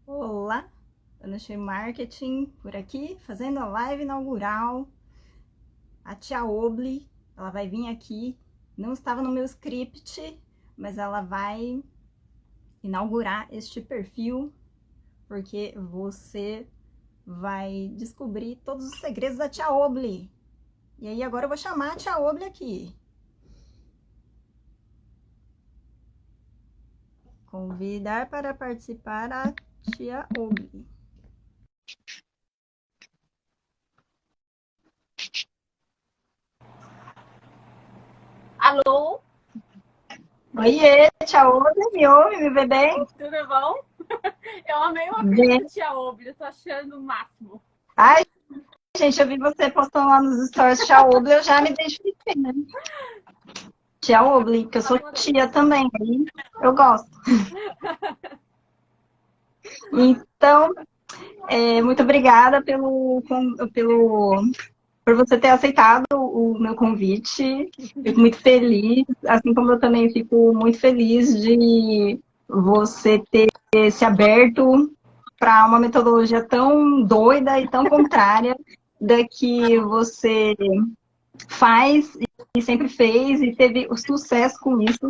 Olá, Ana Che Marketing por aqui, fazendo a live inaugural. A tia Obli, ela vai vir aqui. Não estava no meu script, mas ela vai inaugurar este perfil porque você vai descobrir todos os segredos da tia Obli. E aí agora eu vou chamar a tia Obli aqui. Convidar para participar a tia Obli. Alô? Oiê, tia Obli, me ouve, me vê bem? Tudo bom? Eu amei o apelido Bem. da tia Obli, eu tô achando o máximo. Ai, gente, eu vi você postando lá nos stories tia Obli, eu já me identifiquei, né? Tia Obli, que eu sou Adorei. tia também, aí eu gosto. Então, muito obrigada por você ter aceitado o meu convite. Fico muito feliz, assim como eu também fico muito feliz de você ter se aberto para uma metodologia tão doida e tão contrária da que você faz e sempre fez e teve o sucesso com isso.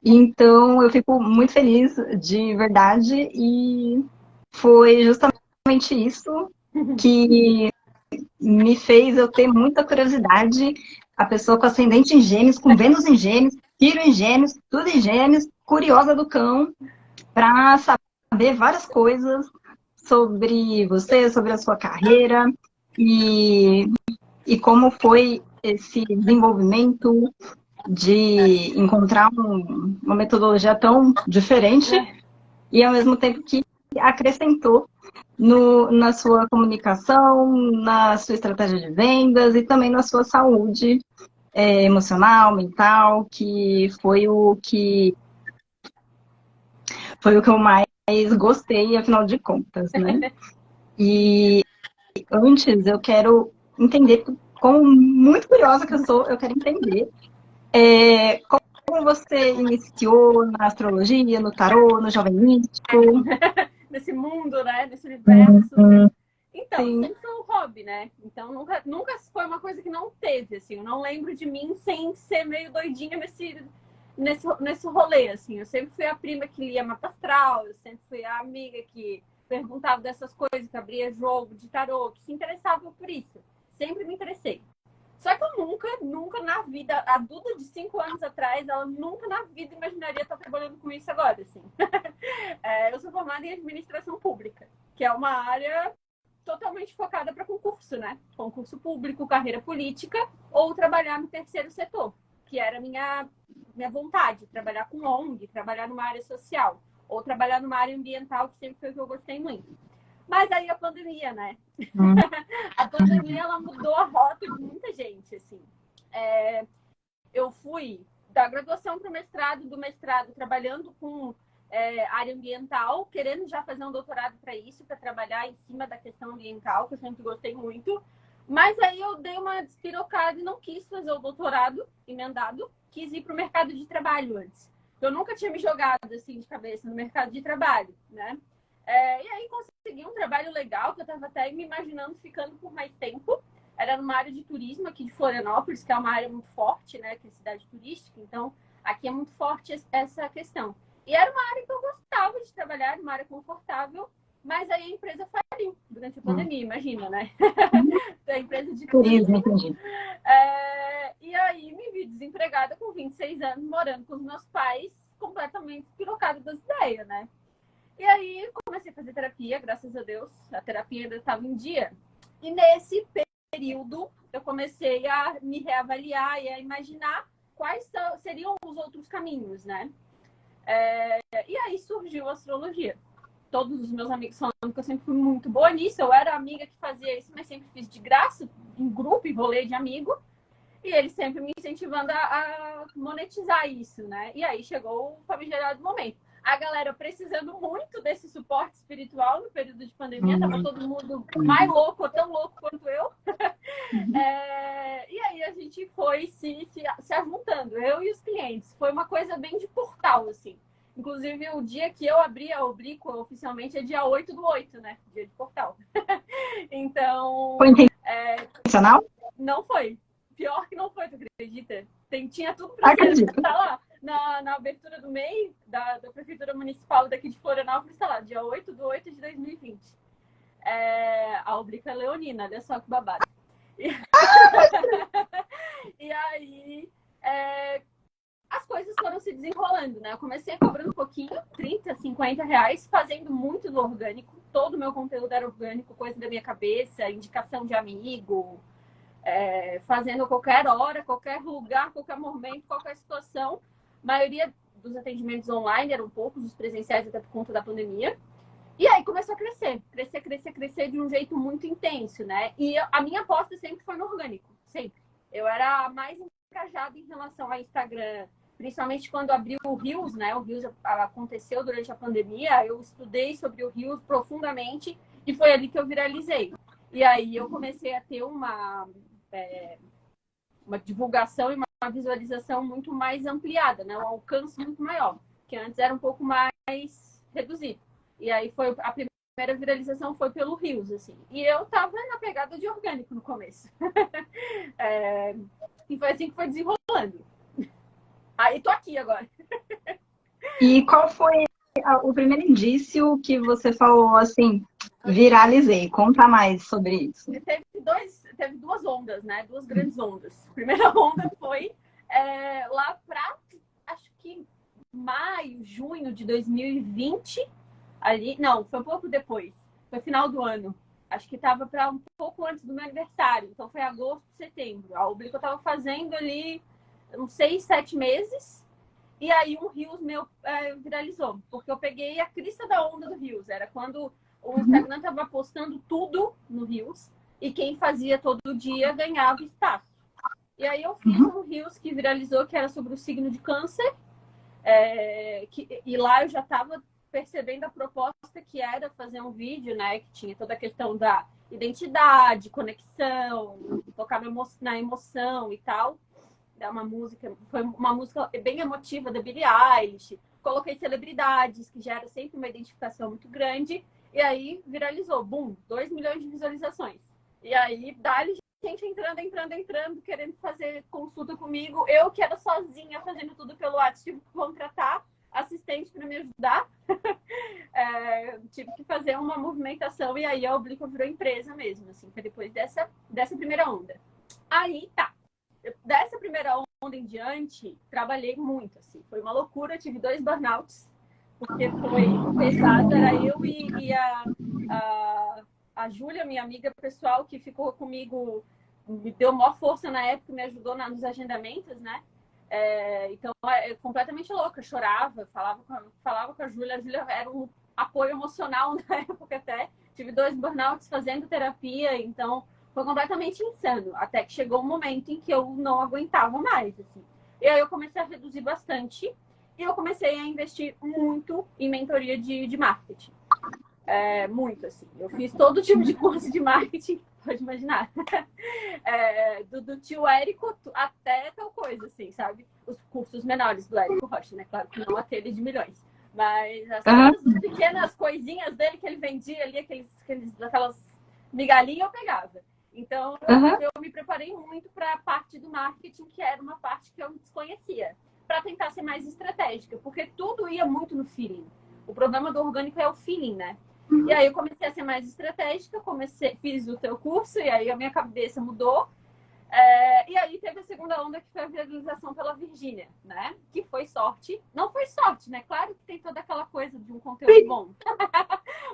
Então, eu fico muito feliz de verdade e foi justamente isso que me fez eu ter muita curiosidade. A pessoa com ascendente em Gêmeos, com Vênus em Gêmeos, Tiro em Gêmeos, tudo em Gêmeos, curiosa do cão, para saber várias coisas sobre você, sobre a sua carreira e, e como foi esse desenvolvimento de encontrar uma metodologia tão diferente e ao mesmo tempo que acrescentou na sua comunicação, na sua estratégia de vendas e também na sua saúde emocional, mental, que foi o que eu mais gostei, afinal de contas, né? E antes eu quero entender, como muito curiosa que eu sou, eu quero entender como você iniciou na astrologia, no tarô, no jovem místico. Nesse mundo, né? Nesse universo. Então, Sim. sempre foi um hobby, né? Então, nunca foi uma coisa que não teve, assim. Eu não lembro de mim sem ser meio doidinha nesse rolê, assim. Eu sempre fui a prima que lia mapa astral, eu sempre fui a amiga que perguntava dessas coisas, que abria jogo de tarô, que se interessava por isso. Sempre me interessei. Só que eu nunca na vida, a Duda de 5 anos atrás, ela nunca na vida imaginaria estar trabalhando com isso agora, assim. Eu sou formada em administração pública, que é uma área totalmente focada para concurso, né? Concurso público, carreira política, ou trabalhar no terceiro setor, que era minha vontade, trabalhar com ONG, trabalhar numa área social, ou trabalhar numa área ambiental, que sempre foi o que eu gostei muito. Mas aí a pandemia, né? A pandemia, ela mudou a rota de muita gente, assim. Eu fui da graduação para o mestrado, do mestrado trabalhando com área ambiental, querendo já fazer um doutorado para isso, para trabalhar em cima da questão ambiental, que eu sempre gostei muito. Mas aí eu dei uma despirocada e não quis fazer o doutorado emendado, quis ir para o mercado de trabalho antes. Eu nunca tinha me jogado assim de cabeça no mercado de trabalho, né? E aí consegui um trabalho legal, que eu estava até me imaginando ficando por mais tempo. Era numa área de turismo aqui de Florianópolis, que é uma área muito forte, né? Que é cidade turística, então aqui é muito forte essa questão. E era uma área que eu gostava de trabalhar, uma área confortável, mas aí a empresa faliu durante a pandemia, imagina, né? A empresa de Turismo, turismo. entendi. E aí me vi desempregada com 26 anos, morando com os meus pais, completamente pirocada das ideias, né? E aí comecei a fazer terapia, graças a Deus, a terapia ainda estava em dia. E nesse período eu comecei a me reavaliar e a imaginar quais seriam os outros caminhos, né? E aí surgiu a astrologia. Todos os meus amigos falando que eu sempre fui muito boa nisso. Eu era a amiga que fazia isso, mas sempre fiz de graça, em grupo, em rolê de amigo. E eles sempre me incentivando a monetizar isso, né? E aí chegou o famigerado momento. A galera precisando muito desse suporte espiritual no período de pandemia, tava todo mundo mais louco, tão louco quanto eu. E aí a gente foi se ajuntando, eu e os clientes. Foi uma coisa bem de portal, assim. Inclusive, o dia que eu abri a Oblíqua oficialmente é dia 8/8, né? Dia de portal. Então... Foi intencional? Não foi. Pior que não foi, tu acredita? Tinha tudo pra estar lá. Na abertura do MEI, da Prefeitura Municipal daqui de Florianópolis, está lá, dia 8/8/2020. A Oblíqua leonina, olha só que babado. E aí, as coisas foram se desenrolando, né? Eu comecei cobrando um pouquinho, 30, 50 reais, fazendo muito no orgânico. Todo o meu conteúdo era orgânico, coisa da minha cabeça, indicação de amigo, fazendo qualquer hora, qualquer lugar, qualquer momento, qualquer situação. A maioria dos atendimentos online eram poucos, os presenciais até por conta da pandemia. E aí começou a crescer de um jeito muito intenso, né? E a minha aposta sempre foi no orgânico, sempre. Eu era mais engajada em relação ao Instagram, principalmente quando abriu o Reels, né? O Reels aconteceu durante a pandemia, eu estudei sobre o Reels profundamente e foi ali que eu viralizei. E aí eu comecei a ter uma divulgação e uma visualização muito mais ampliada, né? Um alcance muito maior, que antes era um pouco mais reduzido. E aí foi a primeira viralização foi pelo Reels, assim. E eu tava na pegada de orgânico no começo. E foi assim que foi desenrolando. Aí tô aqui agora. E qual foi o primeiro indício que você falou assim, viralizei? Conta mais sobre isso. Teve duas ondas, né? Duas grandes ondas. A primeira onda foi lá para, acho que maio, junho de 2020. Ali, não, foi um pouco depois. Foi final do ano. Acho que estava para um pouco antes do meu aniversário. Então foi agosto, setembro. A Oblíqua eu estava fazendo ali uns 6, 7 meses. E aí um Reels meu viralizou. Porque eu peguei a crista da onda do Reels. Era quando o Instagram estava postando tudo no Reels. E quem fazia todo dia ganhava espaço. E aí eu fiz um Reels que viralizou, que era sobre o signo de Câncer. E lá eu já estava percebendo a proposta que era fazer um vídeo, né? Que tinha toda a questão da identidade, conexão, focar na emoção e tal. Uma música, foi uma música bem emotiva da Billie Eilish. Coloquei celebridades, que já era sempre uma identificação muito grande. E aí viralizou, boom, 2 milhões de visualizações. E aí dá-lhe gente entrando, querendo fazer consulta comigo. Eu que era sozinha fazendo tudo pelo WhatsApp, tive que contratar assistente para me ajudar. Tive que fazer uma movimentação e aí a Oblíqua virou empresa mesmo, assim, foi depois dessa primeira onda. Aí tá. Dessa primeira onda em diante, trabalhei muito, assim, foi uma loucura, tive 2 burnouts, porque foi pesado, era eu e a Júlia, minha amiga pessoal, que ficou comigo, me deu maior força na época, me ajudou nos agendamentos, né? Então, completamente louca, chorava, falava com a Júlia era um apoio emocional na época até. Tive 2 burnouts fazendo terapia, então foi completamente insano. Até que chegou um momento em que eu não aguentava mais, assim. E aí eu comecei a reduzir bastante e eu comecei a investir muito em mentoria de marketing. Muito, assim. Eu fiz todo tipo de curso de marketing, pode imaginar. Do tio Érico até tal coisa, assim, sabe? Os cursos menores do Érico Rocha, né? Claro que não aquele de milhões. Mas as pequenas coisinhas dele que ele vendia ali, aquelas migalhinhas, eu pegava. Então, eu me preparei muito para a parte do marketing, que era uma parte que eu desconhecia, para tentar ser mais estratégica, porque tudo ia muito no feeling. O problema do orgânico é o feeling, né? E aí eu comecei a ser mais estratégica, fiz o teu curso, e aí a minha cabeça mudou. E aí teve a segunda onda, que foi a viralização pela Virgínia, né? Que foi sorte. Não foi sorte, né? Claro que tem toda aquela coisa de um conteúdo bom.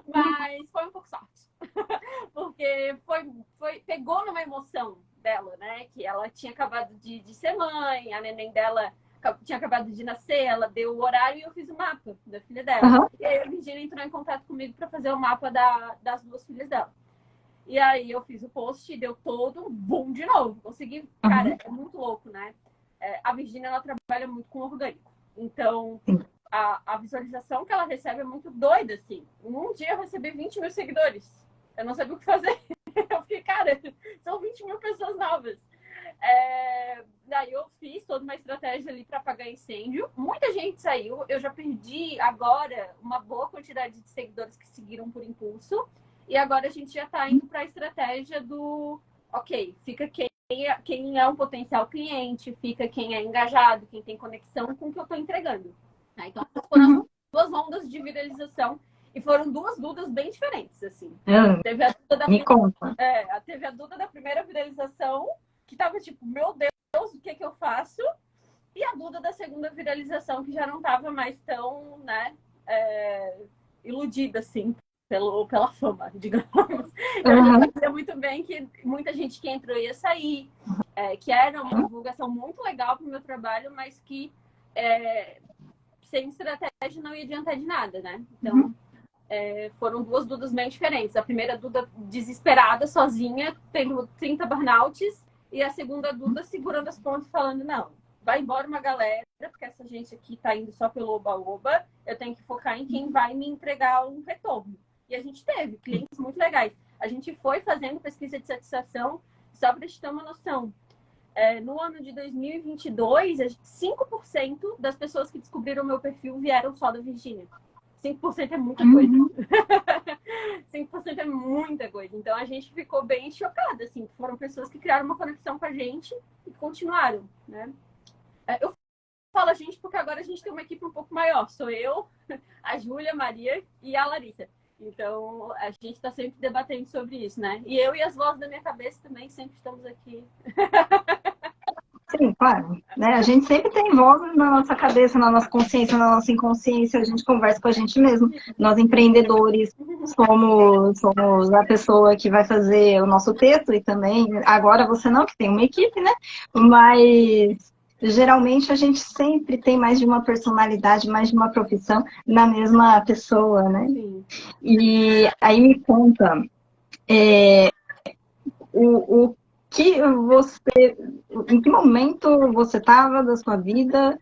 Mas foi um pouco sorte. Porque pegou numa emoção dela, né? Que ela tinha acabado de ser mãe, a neném dela tinha acabado de nascer, ela deu o horário e eu fiz o mapa da filha dela. E aí a Virgínia entrou em contato comigo para fazer o mapa das 2 filhas dela. E aí eu fiz o post, deu todo um boom de novo. Consegui, cara, é muito louco, né? A Virgínia, ela trabalha muito com orgânico. Então, a visualização que ela recebe é muito doida, assim. Um dia eu recebi 20 mil seguidores. Eu não sabia o que fazer. Eu fiquei, cara, são 20 mil pessoas novas. Daí eu fiz toda uma estratégia ali para apagar incêndio. Muita gente saiu. Eu já perdi agora uma boa quantidade de seguidores que seguiram por impulso. E agora a gente já está indo para a estratégia do... Ok, fica quem é um potencial cliente, fica quem é engajado, quem tem conexão com o que eu estou entregando. Então, foram as duas ondas de viralização. E foram duas Dudas bem diferentes, assim. Teve a Duda da Me conta. teve a Duda da primeira viralização, que tava tipo, meu Deus, o que que eu faço? E a Duda da segunda viralização, que já não tava mais tão, né, iludida, assim, pela fama, digamos. Eu já sabia muito bem que muita gente que entrou ia sair, que era uma divulgação muito legal pro meu trabalho, mas que sem estratégia não ia adiantar de nada, né? Então... foram duas Dudas bem diferentes. A primeira Duda desesperada, sozinha, tendo 30 burnouts, e a segunda Duda segurando as pontas, falando, não, vai embora uma galera, porque essa gente aqui tá indo só pelo oba-oba, eu tenho que focar em quem vai me entregar um retorno. E a gente teve clientes muito legais. A gente foi fazendo pesquisa de satisfação, só para te ter uma noção. No ano de 2022, 5% das pessoas que descobriram o meu perfil vieram só da Virgínia. 5% é muita coisa. 5% é muita coisa. Então, a gente ficou bem chocada, assim. Foram pessoas que criaram uma conexão com a gente e continuaram, né? Eu falo a gente porque agora a gente tem uma equipe um pouco maior. Sou eu, a Júlia, a Maria e a Larissa. Então, a gente está sempre debatendo sobre isso, né? E eu e as vozes da minha cabeça também sempre estamos aqui. Sim, claro. Né? A gente sempre tem vozes na nossa cabeça, na nossa consciência, na nossa inconsciência. A gente conversa com a gente mesmo. Nós, empreendedores, somos a pessoa que vai fazer o nosso texto e também... Agora você não, que tem uma equipe, né? Mas... Geralmente a gente sempre tem mais de uma personalidade, mais de uma profissão na mesma pessoa, né? Sim. E aí me conta o que você, em que momento você estava da sua vida,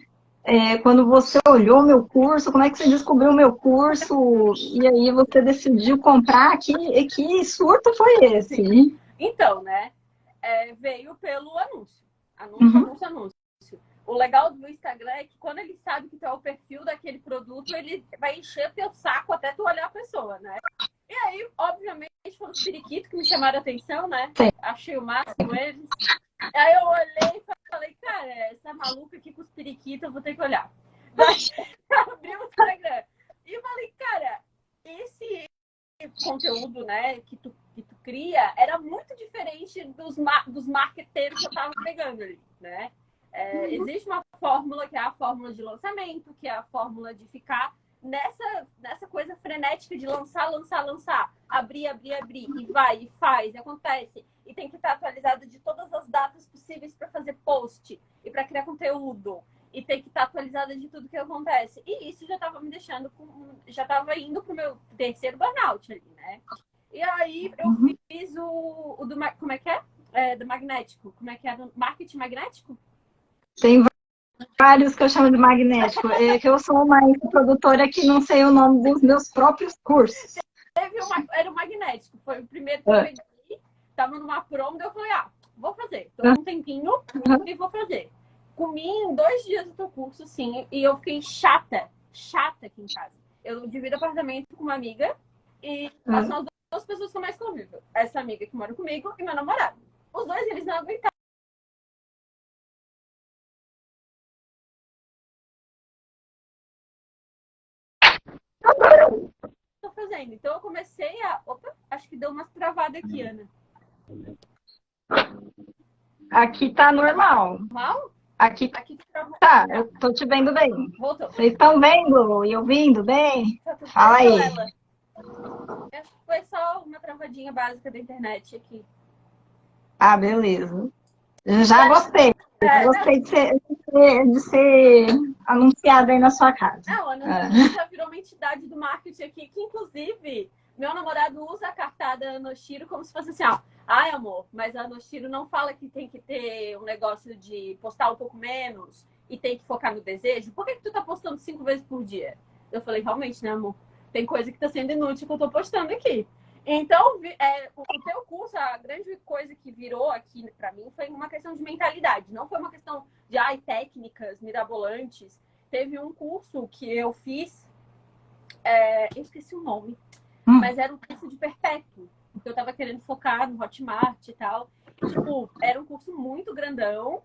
quando você olhou meu curso, como é que você descobriu o meu curso e aí você decidiu comprar? Que surto foi esse? Sim. Então, né? Veio pelo anúncio. Anúncio. O legal do Instagram é que quando ele sabe que tu é o perfil daquele produto, ele vai encher teu saco até tu olhar a pessoa, né? E aí, obviamente, foram os periquitos que me chamaram a atenção, né? Sim. Achei o máximo eles. Aí eu olhei e falei, cara, essa maluca aqui com os periquitos, eu vou ter que olhar. Daí abri o Instagram e falei, cara, esse conteúdo, né, que tu cria era muito diferente dos marqueteiros que eu tava pegando ali, né? Existe uma fórmula que é a fórmula de lançamento, que é a fórmula de ficar nessa coisa frenética de lançar, abrir, e vai, e faz, e acontece. E tem que estar atualizado de todas as datas possíveis para fazer post e para criar conteúdo. E tem que estar atualizada de tudo que acontece. E isso já estava me deixando já estava indo pro meu terceiro burnout ali, né? E aí eu fiz o do... Como é que é? Do magnético. Como é que é? Do marketing magnético? Tem vários que eu chamo de magnético. Que eu sou uma produtora que não sei o nome dos meus próprios cursos. Era o magnético. Foi o primeiro que eu peguei. Tava numa promo, eu falei, vou fazer. Tô um tempinho e vou fazer. Comi em 2 dias do teu curso, sim, e eu fiquei chata aqui em casa. Eu divido apartamento com uma amiga e são as duas pessoas que eu mais convivo. Essa amiga que mora comigo e meu namorado. Os dois, eles não aguentaram. Tô fazendo. Então eu comecei a... Opa, acho que deu umas travadas aqui, Ana. Aqui tá normal. Normal? Aqui tá, eu tô te vendo bem. Voltou. Vocês estão vendo e ouvindo bem? Fala aí. Acho que foi só uma travadinha básica da internet aqui. Beleza. Já gostei. Gostei de ser anunciada aí na sua casa. Não, a Ana já virou uma entidade do marketing aqui, que inclusive meu namorado usa a cartada Anoshiro como se fosse assim, ai amor, mas a Anoshiro não fala que tem que ter um negócio de postar um pouco menos e tem que focar no desejo. Por que tu tá postando 5 vezes por dia? Eu falei, realmente, né amor? Tem coisa que tá sendo inútil que eu tô postando aqui. Então, o teu curso, a grande coisa que virou aqui para mim foi uma questão de mentalidade. Não foi uma questão de técnicas mirabolantes. Teve um curso que eu fiz, eu esqueci o nome, mas era um curso de perpétuo, porque eu estava querendo focar no Hotmart e tal. Tipo, era um curso muito grandão,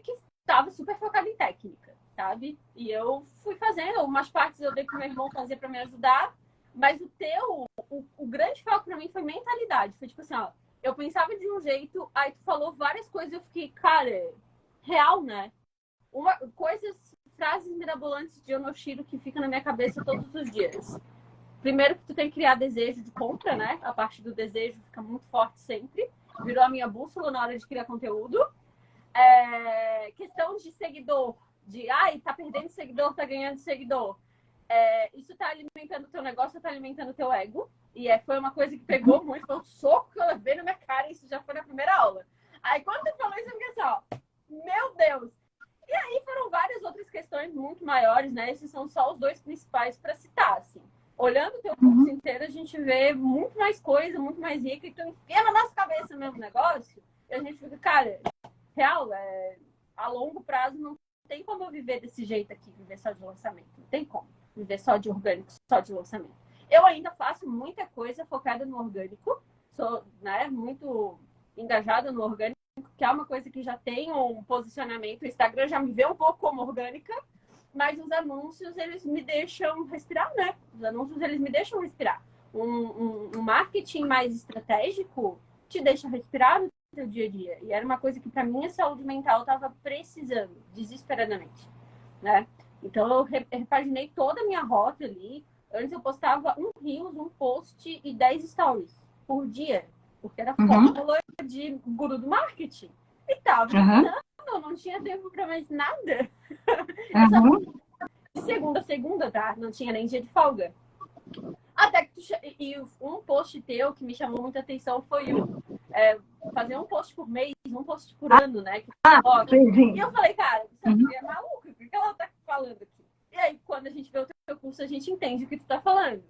que estava super focado em técnica, sabe? E eu fui fazendo, umas partes eu dei pro meu irmão fazer para me ajudar, mas o grande foco para mim foi mentalidade. Foi tipo assim, ó, eu pensava de um jeito, aí tu falou várias coisas, eu fiquei, cara, real, né? Frases mirabolantes de Onoshiro que ficam na minha cabeça todos os dias. Primeiro que tu tem que criar desejo de compra, né? A parte do desejo fica muito forte sempre. Virou a minha bússola na hora de criar conteúdo. Questão de seguidor. De, tá perdendo seguidor, tá ganhando seguidor. Isso tá alimentando o teu negócio, tá alimentando o teu ego. E foi uma coisa que pegou muito. Foi um soco que eu levei na minha cara. E isso já foi na primeira aula. Aí quando tu falou isso, eu fiquei assim, ó. Meu Deus! E aí foram várias outras questões muito maiores, né? Esses são só os dois principais para citar, assim. Olhando o teu curso inteiro, a gente vê muito mais coisa, muito mais rica, e tu enfia na nossa cabeça o mesmo negócio, e a gente fica, cara, real, a longo prazo não tem como eu viver desse jeito aqui, viver só de lançamento. Não tem como viver só de orgânico, só de lançamento. Eu ainda faço muita coisa focada no orgânico, sou, né, muito engajada no orgânico, que é uma coisa que já tem um posicionamento. O Instagram já me vê um pouco como orgânica, mas os anúncios, eles me deixam respirar, né? Os anúncios, eles me deixam respirar. Um marketing mais estratégico te deixa respirar no seu dia a dia. E era uma coisa que, para mim, a saúde mental estava precisando, desesperadamente, né? Então, eu repaginei toda a minha rota ali. Antes, eu postava um Reels, um post e 10 stories por dia, porque era fórmula de guru do marketing. E tava não tinha tempo para mais nada. De segunda a segunda, tá? Não tinha nem dia de folga. Até que um post teu que me chamou muita atenção foi fazer um post por mês, um post por ano, né? E eu falei, cara, essa mulher é maluca, o que ela tá falando aqui? E aí, quando a gente vê o teu curso, a gente entende o que tu tá falando.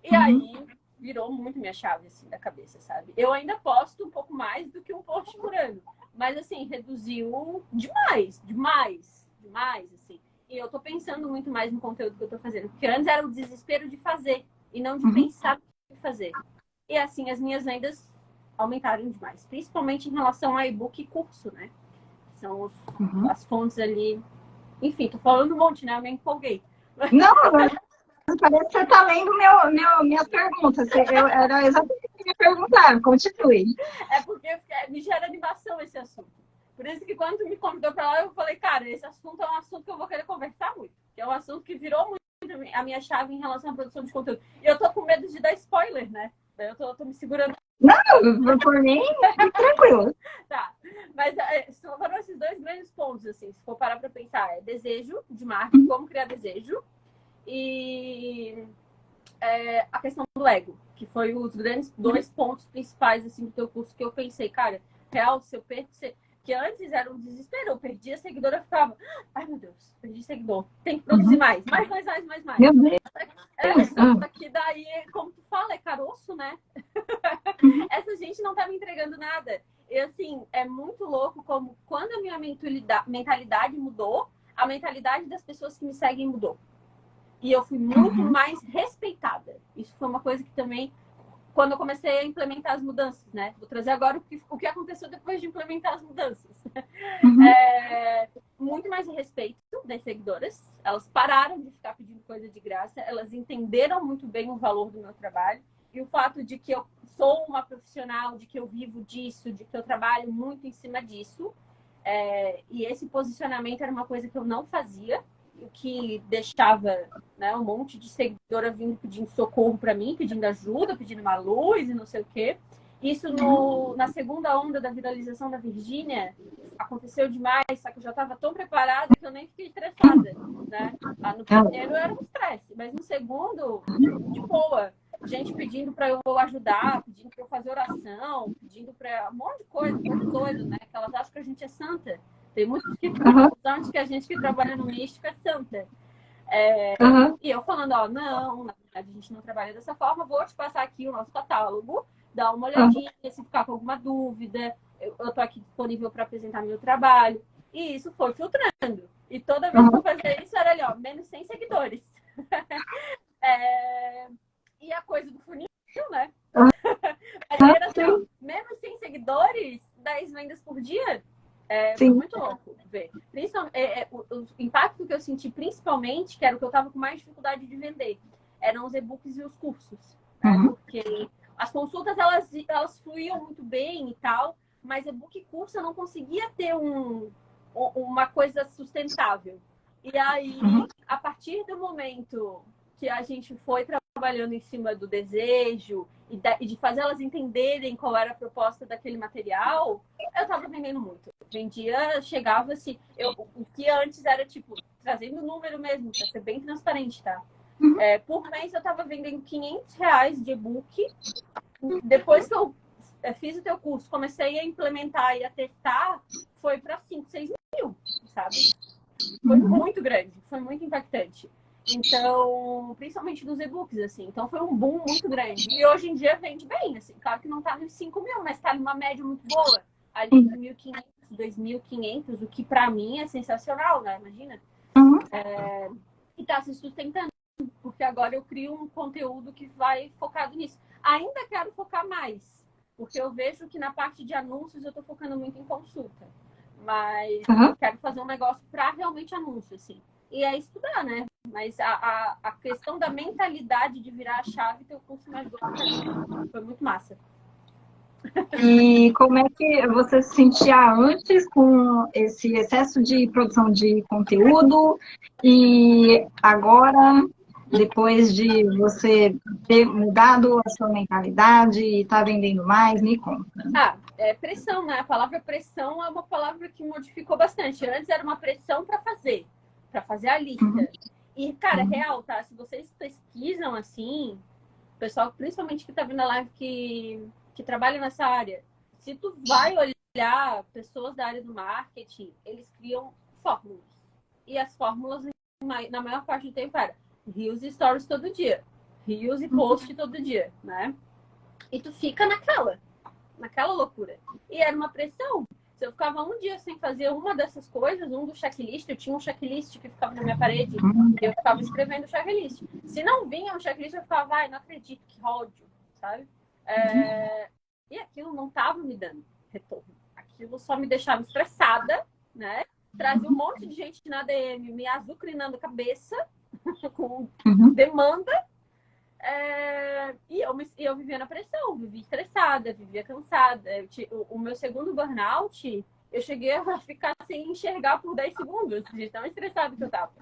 E aí, virou muito minha chave, assim, da cabeça, sabe? Eu ainda posto um pouco mais do que um post por ano. Mas, assim, reduziu demais, assim. E eu tô pensando muito mais no conteúdo que eu tô fazendo. Porque antes era o desespero de fazer e não de pensar o que fazer. E, assim, as minhas vendas aumentaram demais. Principalmente em relação a e-book e curso, né? São as fontes ali. Enfim, tô falando um monte, né? Eu me empolguei. Não, parece que você está lendo minhas perguntas. Era exatamente o que eu ia perguntar. Continue. É porque me gera animação esse assunto. Por isso que quando tu me convidou para lá, eu falei, cara, esse assunto é um assunto que eu vou querer conversar muito. Que é um assunto que virou muito a minha chave em relação à produção de conteúdo. E eu tô com medo de dar spoiler, né? Eu tô me segurando. Não, por mim, tranquilo. Tá. Mas foram esses dois grandes pontos, assim, se for parar para pensar. Desejo de marketing, como criar desejo. E a questão do ego, que foi os grandes dois pontos principais assim, do teu curso, que eu pensei, cara, real, se eu perco... Que antes era um desespero, eu perdia seguidor, eu ficava, ai meu Deus, perdi seguidor, tem que produzir mais. Meu Deus. Só que daí, como tu fala, é caroço, né? Essa gente não tá me entregando nada. E assim, é muito louco como quando a minha mentalidade mudou, a mentalidade das pessoas que me seguem mudou. E eu fui muito mais respeitada. Isso foi uma coisa que também, quando eu comecei a implementar as mudanças, né? Vou trazer agora o que aconteceu depois de implementar as mudanças. Muito mais respeito das seguidoras. Elas pararam de ficar pedindo coisa de graça. Elas entenderam muito bem o valor do meu trabalho. E o fato de que eu sou uma profissional, de que eu vivo disso, de que eu trabalho muito em cima disso. E esse posicionamento era uma coisa que eu não fazia. O que deixava, né, um monte de seguidora vindo pedindo socorro para mim, pedindo ajuda, pedindo uma luz e não sei o quê. Isso na segunda onda da viralização da Virgínia aconteceu demais, só que eu já estava tão preparada que eu nem fiquei estressada, né? No primeiro era um estresse, mas no segundo, de boa. Gente pedindo para eu ajudar, pedindo para eu fazer oração, pedindo para um monte de coisa doido, né? Que elas acham que a gente é santa. Tem muitos que acham que a gente que trabalha no místico é santa. E eu falando, não, na A gente não trabalha dessa forma, vou te passar aqui o nosso catálogo, dá uma olhadinha, se ficar com alguma dúvida, eu tô aqui disponível para apresentar meu trabalho. E isso foi filtrando. E toda vez que eu fazia isso, era ali, ó, menos 100 seguidores. E a coisa do funil, né? Aí era assim, ó, menos 100 seguidores, 10 vendas por dia. Foi muito louco ver. O impacto que eu senti, principalmente, que era o que eu tava com mais dificuldade de vender, eram os e-books e os cursos. Né? Porque as consultas, elas fluíam muito bem e tal, mas e-book e curso eu não conseguia ter uma coisa sustentável. E aí, a partir do momento que a gente foi trabalhando em cima do desejo e de fazer elas entenderem qual era a proposta daquele material, eu estava vendendo muito. Vendia, chegava-se... O que antes era, tipo, trazendo número mesmo, para ser bem transparente, tá? Por mês eu estava vendendo R$500 de e-book. Depois que eu fiz o teu curso, comecei a implementar e a testar, foi para 5, 6 mil, sabe? Foi muito grande, foi muito impactante. Então, principalmente dos e-books, assim. Então, foi um boom muito grande. E hoje em dia vende bem, assim. Claro que não tá nos 5 mil, mas tá numa média muito boa. Ali de 1.500, 2.500, o que pra mim é sensacional, né? Imagina. E tá se sustentando. Porque agora eu crio um conteúdo que vai focado nisso. Ainda quero focar mais. Porque eu vejo que na parte de anúncios eu tô focando muito em consulta. Mas eu quero fazer um negócio pra realmente anúncio, assim. E é estudar, né? Mas a questão da mentalidade de virar a chave, teu curso me ajudou. Foi muito massa. E como é que você se sentia antes com esse excesso de produção de conteúdo e agora, depois de você ter mudado a sua mentalidade e estar vendendo mais, me conta. Pressão, né? A palavra pressão é uma palavra que modificou bastante. Antes era uma pressão para fazer a lista. E, cara, real, tá? Se vocês pesquisam assim, o pessoal, principalmente que tá vendo a live que trabalha nessa área, se tu vai olhar pessoas da área do marketing, eles criam fórmulas. E as fórmulas, na maior parte do tempo, era Reels e Stories todo dia. Reels e post todo dia, né? E tu fica naquela loucura. E era uma pressão. Se eu ficava um dia sem fazer uma dessas coisas, um do checklist, eu tinha um checklist que ficava na minha parede, e eu ficava escrevendo o checklist. Se não vinha um checklist, eu ficava, não acredito, que ódio, sabe? E aquilo não estava me dando retorno. Aquilo só me deixava estressada, né? Trazia um monte de gente na DM me azucrinando a cabeça com demanda. E eu vivia na pressão, vivia estressada, vivia cansada. O meu segundo burnout, eu cheguei a ficar sem enxergar por 10 segundos, de tão estressado que eu tava.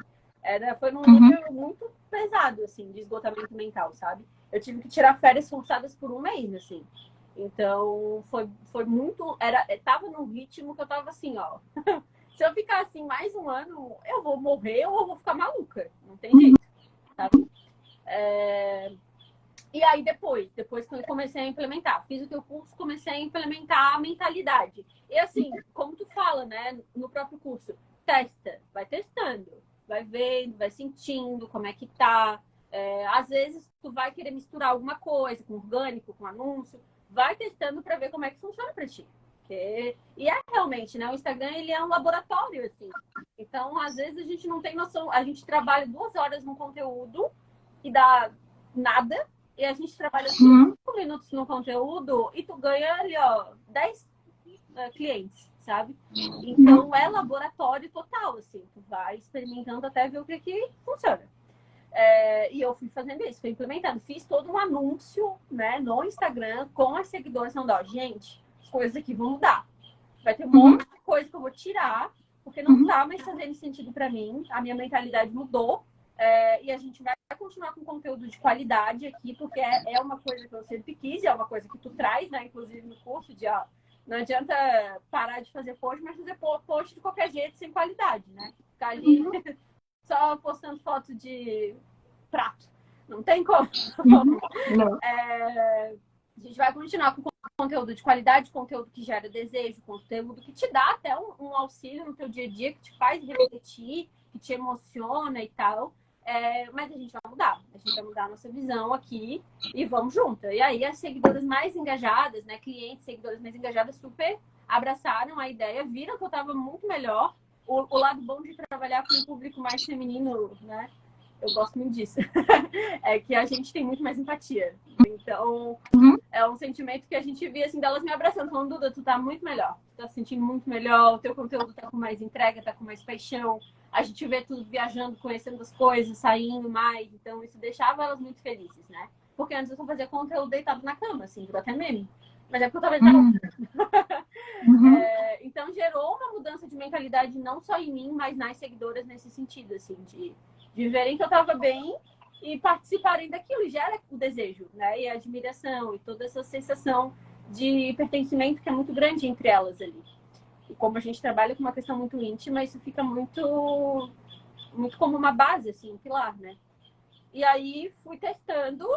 Foi num nível muito pesado, assim, de esgotamento mental, sabe? Eu tive que tirar férias forçadas por um mês, assim. Então, foi muito... Tava num ritmo que eu tava assim, ó... Se eu ficar assim mais um ano, eu vou morrer ou eu vou ficar maluca. Não tem jeito, sabe? E aí, depois que eu comecei a implementar, fiz o teu curso, comecei a implementar a mentalidade. E assim, como tu fala, né, no próprio curso, testa, vai testando, vai vendo, vai sentindo como é que tá. Às vezes, tu vai querer misturar alguma coisa com orgânico, com anúncio, vai testando para ver como é que funciona para ti. E realmente, né, o Instagram, ele é um laboratório, assim. Então, às vezes, a gente não tem noção, a gente trabalha 2 horas no conteúdo e dá nada, e a gente trabalha 5 minutos no conteúdo e tu ganha ali, ó, 10 clientes, sabe? Então, é laboratório total, assim. Tu vai experimentando até ver o que funciona. E eu fui fazendo isso, fui implementando. Fiz todo um anúncio, né, no Instagram com as seguidoras, não dá. Gente, as coisas aqui vão mudar. Vai ter um monte de coisa que eu vou tirar, porque não tá mais fazendo sentido para mim. A minha mentalidade mudou. E a gente vai continuar com conteúdo de qualidade aqui, porque é uma coisa que eu sempre quis, é uma coisa que tu traz, né? Inclusive no curso, não adianta parar de fazer post, mas fazer post de qualquer jeito, sem qualidade, né? Ficar ali só postando foto de prato. Não tem como. A gente vai continuar com conteúdo de qualidade, conteúdo que gera desejo, conteúdo que te dá até um auxílio no teu dia a dia, que te faz refletir, que te emociona e tal. Mas a gente vai mudar. A gente vai mudar a nossa visão aqui e vamos junto. E aí as seguidoras mais engajadas, né? Clientes, seguidoras mais engajadas super abraçaram a ideia, viram que eu estava muito melhor. O lado bom de trabalhar com um público mais feminino, né? Eu gosto muito disso. É que a gente tem muito mais empatia. Então, é um sentimento que a gente via, assim, delas me abraçando, falando, Duda, tu tá muito melhor. Tu tá se sentindo muito melhor, o teu conteúdo tá com mais entrega, tá com mais paixão. A gente vê tudo viajando, conhecendo as coisas, saindo mais. Então, isso deixava elas muito felizes, né? Porque antes eu só fazia conteúdo deitado na cama, assim, virou até meme. Mas é porque eu tava exausta. Então, gerou uma mudança de mentalidade não só em mim, mas nas seguidoras nesse sentido, assim, de verem que eu tava bem e participarem daquilo. E gera o desejo, né? E a admiração e toda essa sensação de pertencimento que é muito grande entre elas ali. E como a gente trabalha com uma questão muito íntima, isso fica muito, muito como uma base, assim, um pilar, né? E aí fui testando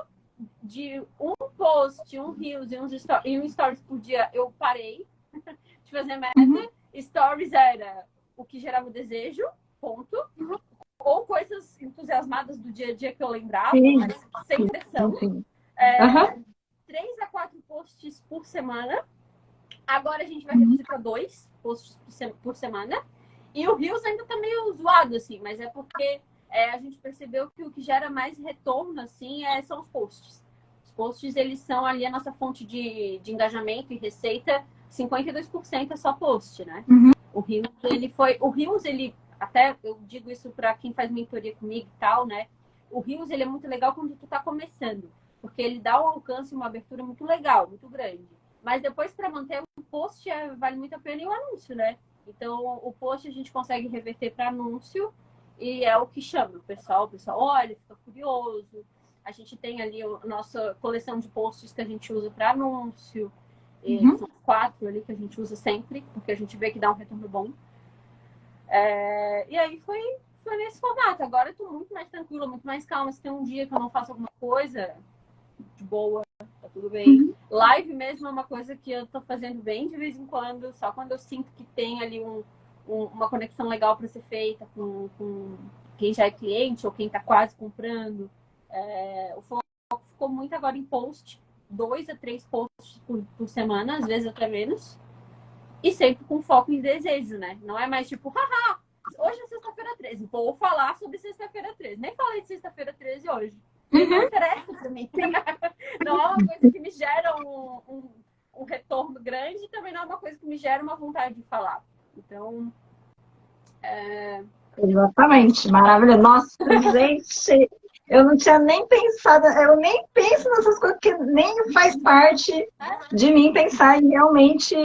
de um post, um Reels e um Stories por dia. Eu parei de fazer meta. Stories era o que gerava o desejo, ponto. Ou coisas entusiasmadas do dia a dia que eu lembrava, mas sem pressão. 3 a 4 posts por semana. Agora a gente vai reduzir para 2 posts por semana. E o Reels ainda tá meio zoado, assim, mas é porque a gente percebeu que o que gera mais retorno, assim, são os posts. Os posts, eles são ali a nossa fonte de engajamento e receita. 52% é só post, né? O Reels, ele até eu digo isso para quem faz mentoria comigo e tal, né? O Reels, ele é muito legal quando tu tá começando, porque ele dá um alcance, uma abertura muito legal, muito grande. Mas depois, para manter o post, vale muito a pena e o anúncio, né? Então, o post a gente consegue reverter para anúncio e é o que chama o pessoal olha, fica curioso. A gente tem ali a nossa coleção de posts que a gente usa para anúncio. São 4 ali que a gente usa sempre, porque a gente vê que dá um retorno bom. E aí foi nesse formato. Agora eu tô muito mais tranquila, muito mais calma. Se tem um dia que eu não faço alguma coisa, de boa, tá tudo bem. Live mesmo é uma coisa que eu tô fazendo bem de vez em quando, só quando eu sinto que tem ali uma conexão legal para ser feita com quem já é cliente ou quem tá quase comprando. O foco ficou muito agora em post, 2 a 3 posts por semana, às vezes até menos. E sempre com foco em desejo, né? Não é mais tipo, haha, hoje é sexta-feira 13, vou falar sobre sexta-feira 13. Nem falei de sexta-feira 13 hoje. Não interessa pra mim. Não é uma coisa que me gera um retorno grande e também não é uma coisa que me gera uma vontade de falar. Então, Exatamente, maravilhoso. Nossa, gente, eu não tinha nem pensado, eu nem penso nessas coisas, porque nem faz parte de mim pensar e realmente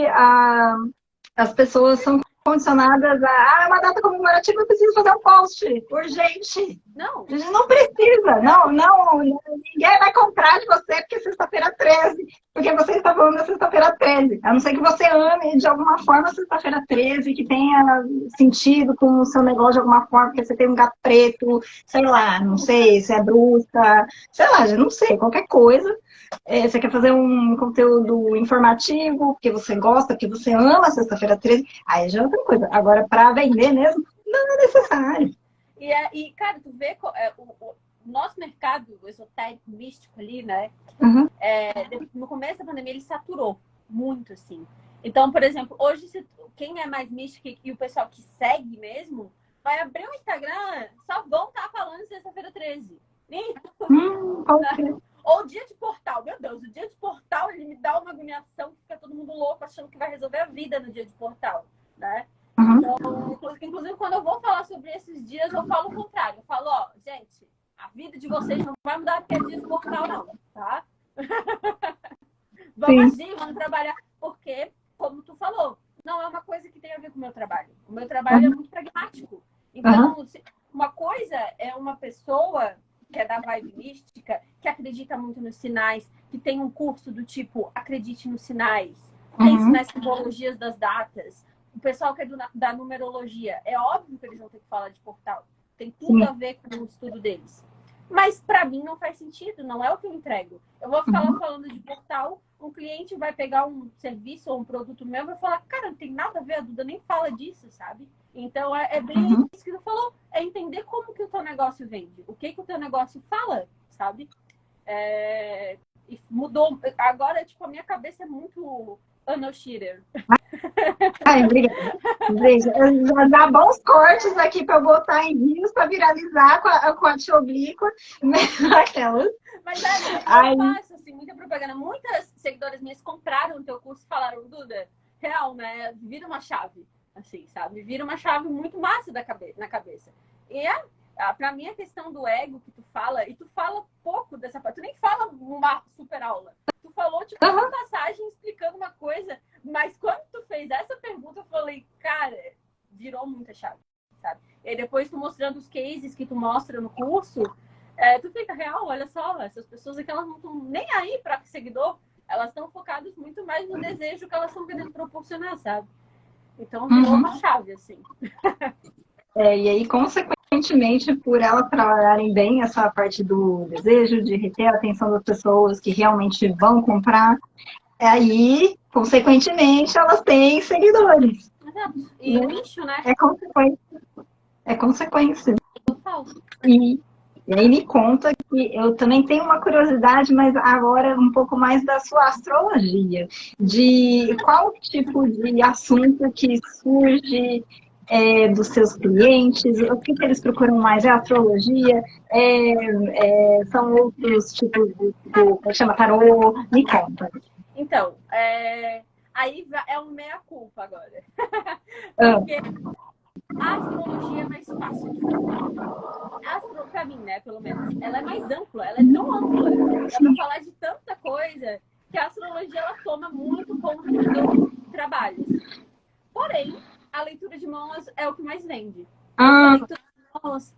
as pessoas são condicionadas é uma data comemorativa, eu preciso fazer um post urgente. Não. A gente não precisa, ninguém vai comprar de você porque é sexta-feira 13, porque você está falando da sexta-feira 13. A não ser que você ame de alguma forma a sexta-feira 13, que tenha sentido com o seu negócio de alguma forma, porque você tem um gato preto, sei lá, não sei, se é bruxa, sei lá, já não sei, qualquer coisa. Você quer fazer um conteúdo informativo, porque você gosta, porque você ama a sexta-feira 13, aí já é outra coisa. Agora, para vender mesmo, não é necessário. E cara, tu vê o nosso mercado esotérico, místico ali, né? No começo da pandemia, ele saturou muito, assim. Então, por exemplo, hoje, quem é mais místico e o pessoal que segue mesmo, vai abrir o Instagram, só vão estar falando sexta-feira 13. Ou dia de portal. Meu Deus, o dia de portal, ele me dá uma agoniação que fica todo mundo louco achando que vai resolver a vida no dia de portal, né? Então, inclusive, quando eu vou falar sobre esses dias, eu falo o contrário. Eu falo, gente, a vida de vocês não vai mudar porque é dia de portal, não, tá? Vamos agir, vamos trabalhar. Porque, como tu falou, não é uma coisa que tem a ver com o meu trabalho. O meu trabalho é muito pragmático. Então, uma coisa é uma pessoa que é da vibe mística, que acredita muito nos sinais, que tem um curso do tipo acredite nos sinais, pense nas simbologias das datas. O pessoal que é da numerologia, é óbvio que eles vão ter que falar de portal. Tem tudo a ver com o estudo deles. Mas para mim não faz sentido, não é o que eu entrego. Eu vou ficar lá falando de portal, um cliente vai pegar um serviço ou um produto meu e vai falar, cara, não tem nada a ver, a Duda nem fala disso, sabe? Então, é bem Uhum. isso que tu falou, é entender como que o teu negócio vende, o que o teu negócio fala, sabe? E mudou. Agora, tipo, a minha cabeça é muito Anna Schiller. Ai, obrigada. Veja, já dá bons cortes aqui para eu botar em rios para viralizar com a tia oblíqua, né? Aquelas. Mas é, eu Aí, faço assim, muita propaganda. Muitas seguidoras minhas compraram o teu curso e falaram, Duda, real, né? Vira uma chave, assim, sabe? Vira uma chave muito massa na cabeça. E pra mim a questão do ego que tu fala, e tu fala pouco dessa parte, tu nem fala uma super aula. Tu falou, tipo, uma uhum, passagem explicando uma coisa, mas quando tu fez essa pergunta, eu falei, cara, virou muita chave, sabe? E aí depois tu mostrando os cases que tu mostra no curso, tu fica real, olha só, essas pessoas aqui, elas não estão nem aí para seguidor, elas estão focadas muito mais no desejo que elas estão querendo proporcionar, sabe? Então virou uhum. uma chave, assim. E aí, consequentemente, por elas trabalharem bem essa parte do desejo, de reter a atenção das pessoas que realmente vão comprar, aí, consequentemente, elas têm seguidores. Exato. E Né? nicho, né? É consequência. É consequência. Total. E, e aí me conta que eu também tenho uma curiosidade, mas agora um pouco mais da sua astrologia, de qual tipo de assunto que surge dos seus clientes, o que, que eles procuram mais? É astrologia? São outros tipos como é que chama? Tarô? Me conta. Então, aí é um meia-culpa agora. Ah, Porque a astrologia é mais fácil de fazer. Pra mim, né, pelo menos, ela é mais ampla, ela é tão ampla, dá pra falar de tanta coisa, que a astrologia ela toma muito conta do meu trabalho. Porém, a leitura de mãos é o que mais vende. Porque a ah, leitura de mãos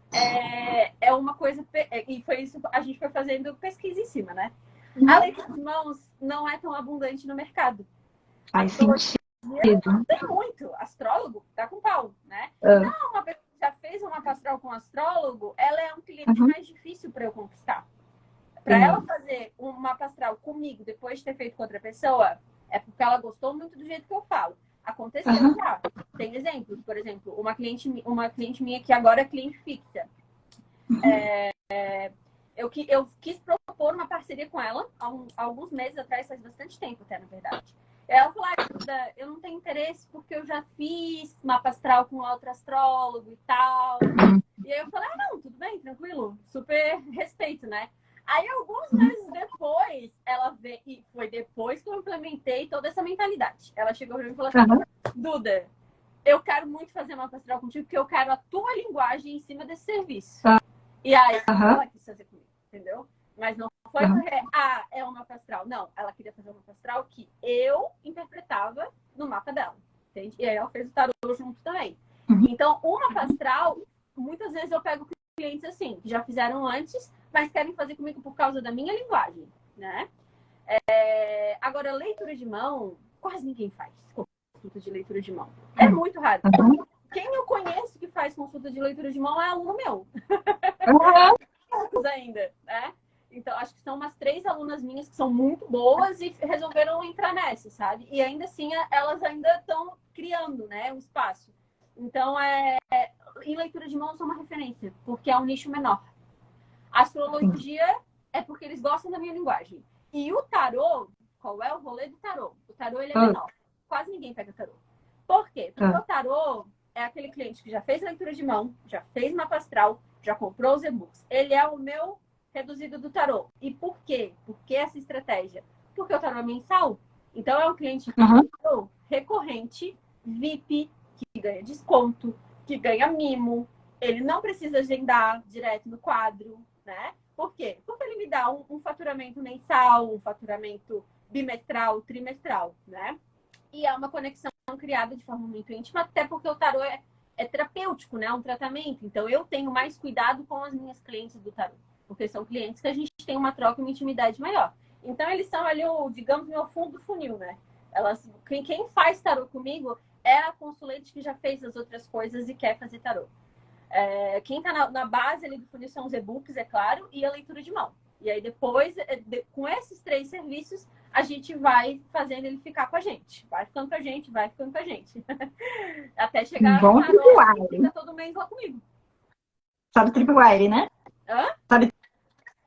é uma coisa. E foi isso a gente foi fazendo pesquisa em cima, né? A leitura de mãos não é tão abundante no mercado. A faz astrologia sentido. tem muito. Astrólogo tá com pau, né? Ah, Então, uma pessoa que já fez uma astral com astrólogo, ela é um cliente uhum, mais difícil para eu conquistar. Para ela sim. fazer uma astral comigo depois de ter feito com outra pessoa, é porque ela gostou muito do jeito que eu falo. Aconteceu Uhum, já. Tem exemplos, por exemplo, uma cliente minha que agora é cliente fixa. Eu quis propor uma parceria com ela há alguns meses atrás, faz bastante tempo até, na verdade. Ela falou, eu não tenho interesse porque eu já fiz mapa astral com outro astrólogo e tal. E aí eu falei, não, tudo bem, tranquilo, super respeito, né? Aí, alguns meses depois, ela veio, e foi depois que eu implementei toda essa mentalidade. Ela chegou pra mim e falou assim, uhum, Duda, eu quero muito fazer mapa astral contigo, porque eu quero a tua linguagem em cima desse serviço. E aí, uhum, ela quis fazer comigo, entendeu? Mas não foi uhum. porque, é um mapa astral. Não, ela queria fazer um mapa astral que eu interpretava no mapa dela, entende? E aí ela fez o tarô junto também. Uhum. Então, o mapa astral, muitas vezes eu pego clientes assim, que já fizeram antes, mas querem fazer comigo por causa da minha linguagem, né? Agora, leitura de mão, quase ninguém faz consulta de leitura de mão. É muito raro. Uhum. Quem eu conheço que faz consulta de leitura de mão é aluno meu. Uhum. Poucos ainda, né? Então, acho que são umas 3 alunas minhas que são muito boas e resolveram entrar nessa, sabe? E ainda assim, elas ainda estão criando, né, um espaço. Então, em leitura de mão, eu sou uma referência, porque é um nicho menor. A astrologia é porque eles gostam da minha linguagem. E o tarô, qual é o rolê do tarô? O tarô, ele é Ah, menor. Quase ninguém pega tarô. Por quê? Porque ah, o tarô é aquele cliente que já fez leitura de mão, já fez mapa astral, já comprou os e-books. Ele é o meu reduzido do tarô. E por quê? Por que essa estratégia? Porque o tarô é mensal. Então é um cliente uhum. recorrente, VIP, que ganha desconto, que ganha mimo. Ele não precisa agendar direto no quadro, né? Por quê? Porque ele me dá um faturamento mensal, um faturamento bimestral, trimestral, né? E é uma conexão criada de forma muito íntima, até porque o tarô é terapêutico, né? É um tratamento. Então, eu tenho mais cuidado com as minhas clientes do tarô, porque são clientes que a gente tem uma troca, uma intimidade maior. Então, eles são ali, digamos, meu fundo do funil, né? Quem faz tarô comigo é a consulente que já fez as outras coisas e quer fazer tarô. Quem está na base ali do funil são os e-books, é claro, e a leitura de mão. E aí, depois, com esses 3 serviços, a gente vai fazendo ele ficar com a gente. Vai ficando com a gente, vai ficando com a gente. Até chegar Bom na hora que Tripwire. fica todo mês lá comigo. Sabe Tripwire, né? Hã? Sabe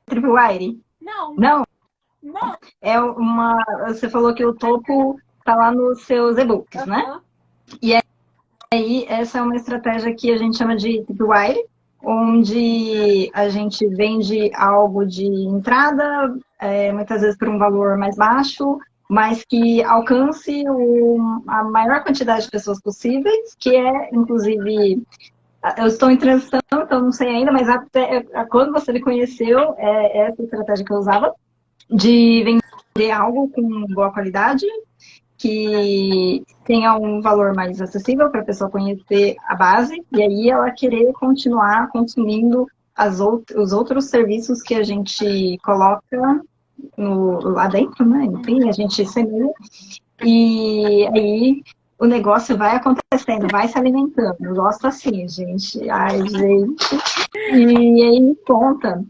Tripwire? Não. Não, Não. é uma... Você falou que o topo tá lá nos seus e-books, né? Aham. Aí, essa é uma estratégia que a gente chama de Tripwire, onde a gente vende algo de entrada, muitas vezes por um valor mais baixo, mas que alcance a maior quantidade de pessoas possíveis, que é, inclusive, eu estou em transição, então não sei ainda, mas até quando você me conheceu, é essa estratégia que eu usava, de vender algo com boa qualidade, que tenha um valor mais acessível para a pessoa conhecer a base e aí ela querer continuar consumindo os outros serviços que a gente coloca lá dentro, né? Enfim, a gente semeia e aí o negócio vai acontecendo, vai se alimentando. Eu gosto assim, gente. Ai, gente. E aí me conta,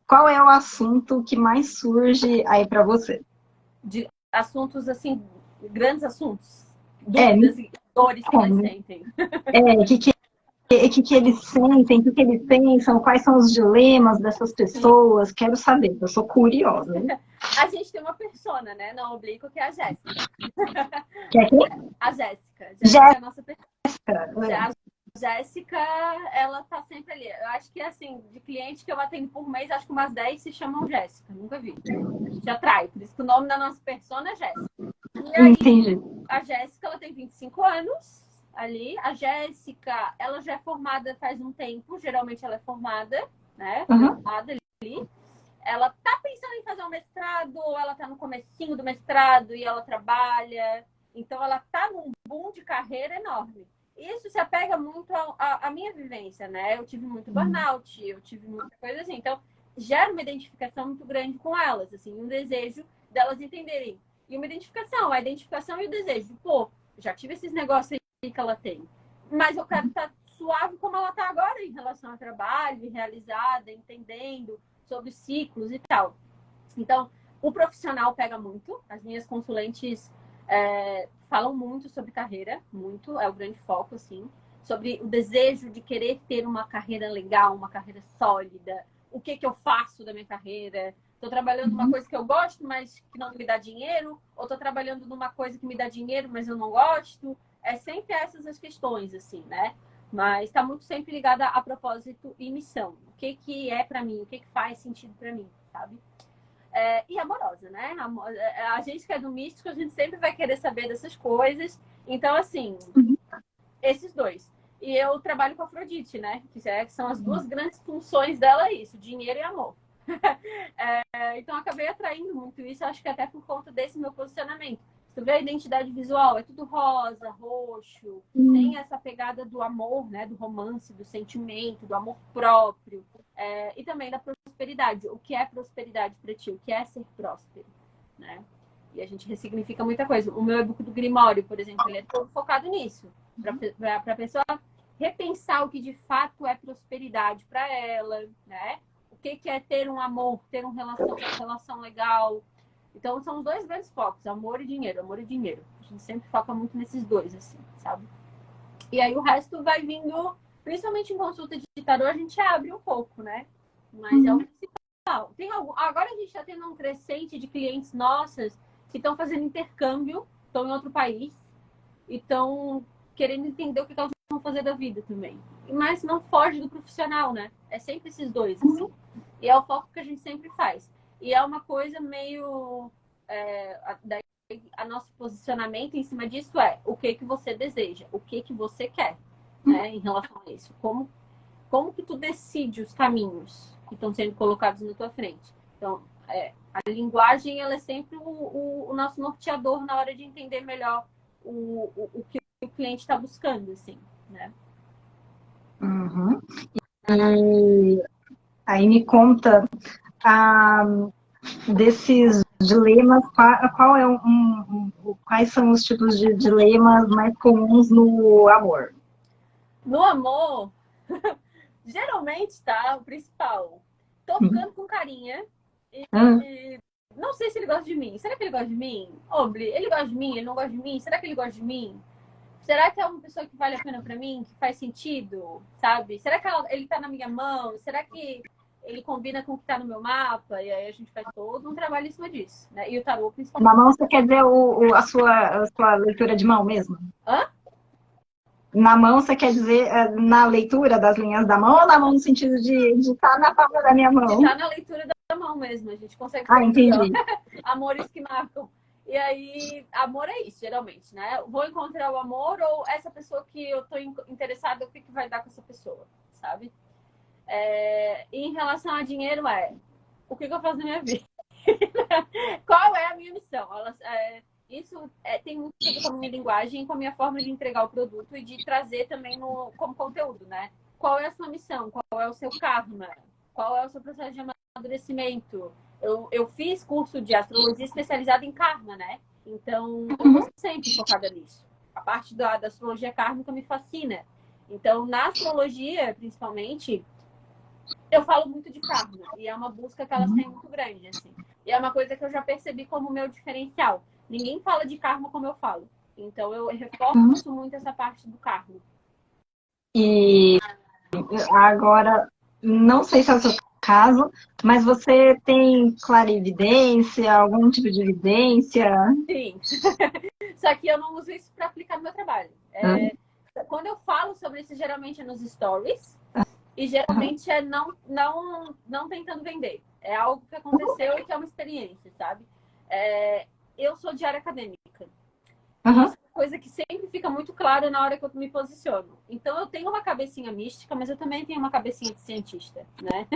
qual é o assunto que mais surge aí para você? De assuntos assim, grandes assuntos. Dúvidas e dores que eles sentem. O que eles sentem, o que eles pensam, quais são os dilemas dessas pessoas, quero saber, eu sou curiosa. A gente tem uma persona, né, no Oblíquo, que é a Jéssica. Que é quem? A Jéssica. Jéssica é a nossa persona. A Jéssica, ela tá sempre ali. Eu acho que, assim, de cliente que eu atendo por mês, acho que umas 10 se chamam Jéssica. Nunca vi. A gente atrai. Por isso que o nome da nossa persona é Jéssica. E aí, Entendi. a Jéssica, ela tem 25 anos ali. A Jéssica, ela já é formada faz um tempo. Geralmente ela é formada, né? Formada ali. Ela tá pensando em fazer um mestrado, ou ela tá no comecinho do mestrado e ela trabalha. Então, ela tá num boom de carreira enorme. Isso se apega muito à minha vivência, né? Eu tive muito burnout, eu tive muita coisa assim. Então, gera uma identificação muito grande com elas, assim, um desejo delas entenderem. E uma identificação, a identificação e o desejo. Pô, já tive esses negócios aí que ela tem. Mas eu quero estar suave como ela tá agora em relação ao trabalho, realizada, entendendo sobre ciclos e tal. Então, o profissional pega muito. As minhas consulentes falam muito sobre carreira, muito, é o grande foco, assim, sobre o desejo de querer ter uma carreira legal, uma carreira sólida, o que eu faço da minha carreira. Estou trabalhando numa coisa que eu gosto, mas que não me dá dinheiro, ou estou trabalhando numa coisa que me dá dinheiro, mas eu não gosto. É sempre essas as questões, assim, né? Mas está muito sempre ligada a propósito e missão. O que é para mim, o que faz sentido para mim, sabe? E amorosa, né? A gente que é do místico, a gente sempre vai querer saber dessas coisas. Então, assim, esses dois. E eu trabalho com a Afrodite, né? Que são as duas grandes funções dela, isso, dinheiro e amor. Então, acabei atraindo muito isso, acho que até por conta desse meu posicionamento. Tu vê a identidade visual, é tudo rosa, roxo, tem essa pegada do amor, né? Do romance, do sentimento, do amor próprio, e também da prosperidade. O que é prosperidade para ti? O que é ser próspero, né? E a gente ressignifica muita coisa. O meu e-book do Grimório, por exemplo, ele é todo focado nisso, para a pessoa repensar o que de fato é prosperidade para ela, né? O que é ter um amor, ter uma relação legal. Então, são os dois grandes focos, amor e dinheiro, amor e dinheiro. A gente sempre foca muito nesses dois, assim, sabe? E aí o resto vai vindo, principalmente em consulta de tarô, a gente abre um pouco, né? Mas é o principal. Agora a gente está tendo um crescente de clientes nossas que estão fazendo intercâmbio, estão em outro país e estão querendo entender o que elas vão fazer da vida também. Mas não foge do profissional, né? É sempre esses dois, assim. E é o foco que a gente sempre faz. E é uma coisa meio... a nosso posicionamento em cima disso é o que você deseja, o que você quer, né, em relação a isso. Como que tu decide os caminhos que estão sendo colocados na tua frente. Então, a linguagem, ela é sempre o nosso norteador na hora de entender melhor o que o cliente está buscando, assim, né? Uhum. E aí me conta desses dilemas, quais são os tipos de dilemas mais comuns no amor? No amor, geralmente, tá? O principal. Tô ficando com carinha e não sei se ele gosta de mim? Será que ele gosta de mim? Ele gosta de mim? Ele não gosta de mim? Será que ele gosta de mim? Será que é uma pessoa que vale a pena pra mim? Que faz sentido? Sabe? Será que ele tá na minha mão? Será que ele combina com o que tá no meu mapa? E aí a gente faz todo um trabalho em cima disso, né? E o tarô, principalmente. Na mão, você quer dizer a sua leitura de mão mesmo? Hã? Na mão, você quer dizer na leitura das linhas da mão ou na mão no sentido de estar na palma da minha mão? De tá na leitura da mão mesmo. A gente consegue Ah, ver entendi. amores que marcam. E aí, amor é isso, geralmente, né? Vou encontrar o amor ou essa pessoa que eu tô interessada, o que vai dar com essa pessoa, sabe? Em relação a dinheiro, o que eu faço na minha vida? Qual é a minha missão? Isso tem muito a ver com a minha linguagem, com a minha forma de entregar o produto e de trazer também como conteúdo, né? Qual é a sua missão? Qual é o seu karma? Qual é o seu processo de amadurecimento? Eu fiz curso de astrologia especializado em karma, né? Então, eu tô sempre focada nisso. A parte da astrologia kármica me fascina. Então, na astrologia, principalmente, eu falo muito de karma. E é uma busca que elas têm muito grande, assim. E é uma coisa que eu já percebi como meu diferencial. Ninguém fala de karma como eu falo. Então, eu reforço muito essa parte do karma. E agora, não sei se é o seu caso, mas você tem clarividência, algum tipo de evidência? Sim. Só que eu não uso isso para aplicar no meu trabalho. Quando eu falo sobre isso, geralmente é nos stories. E geralmente é não tentando vender. É algo que aconteceu e que é uma experiência, sabe? Eu sou de área acadêmica. Isso é uma coisa que sempre fica muito claro na hora que eu me posiciono. Então, eu tenho uma cabecinha mística, mas eu também tenho uma cabecinha de cientista, né?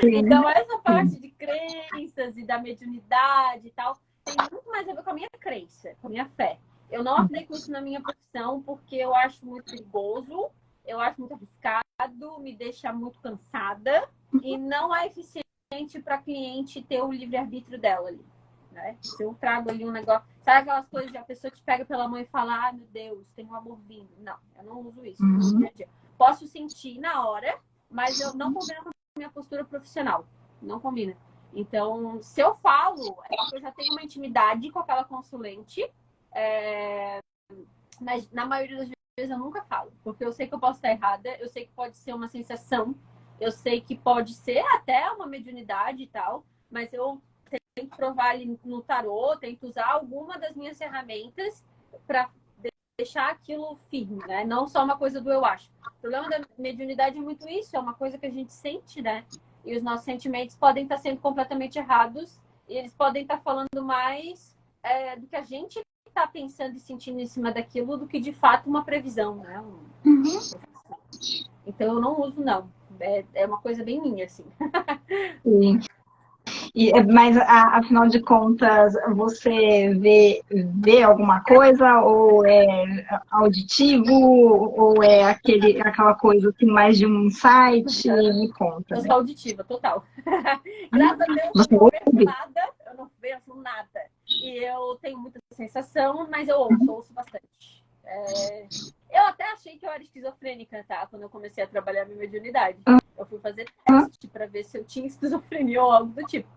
Então, essa parte de crenças e da mediunidade e tal, tem muito mais a ver com a minha crença, com a minha fé. Eu não aplico isso na minha profissão porque eu acho muito perigoso, eu acho muito arriscado, me deixa muito cansada e não é eficiente para a cliente ter o livre-arbítrio dela ali. Né? Se eu trago ali um negócio, sabe aquelas coisas de a pessoa te pega pela mão e fala, ah, meu Deus, tem um amor vindo. Não, eu não uso isso no dia a dia. Posso sentir na hora, mas eu não combina com a minha postura profissional. Não combina. Então, se eu falo, é porque eu já tenho uma intimidade com aquela consulente, mas na maioria das vezes eu nunca falo, porque eu sei que eu posso estar errada, eu sei que pode ser uma sensação, eu sei que pode ser até uma mediunidade e tal, mas eu tento provar ali no tarô, tento usar alguma das minhas ferramentas para deixar aquilo firme, né? Não só uma coisa do eu acho. O problema da mediunidade é muito isso, é uma coisa que a gente sente, né? E os nossos sentimentos podem estar sendo completamente errados e eles podem estar falando mais do que a gente está pensando e sentindo em cima daquilo do que de fato uma previsão, né? Então eu não uso, não. É uma coisa bem minha, assim. Sim. Mas, afinal de contas, você vê alguma coisa? Ou é auditivo? Ou é aquela coisa assim, mais de um site? Me conta. Eu sou auditiva, total. Graças a Deus, Você eu não vejo ouve? nada. Eu não vejo nada. E eu tenho muita sensação, mas eu ouço bastante. Eu até achei que eu era esquizofrênica, tá? Quando eu comecei a trabalhar minha mediunidade. Eu fui fazer teste para ver se eu tinha esquizofrenia ou algo do tipo.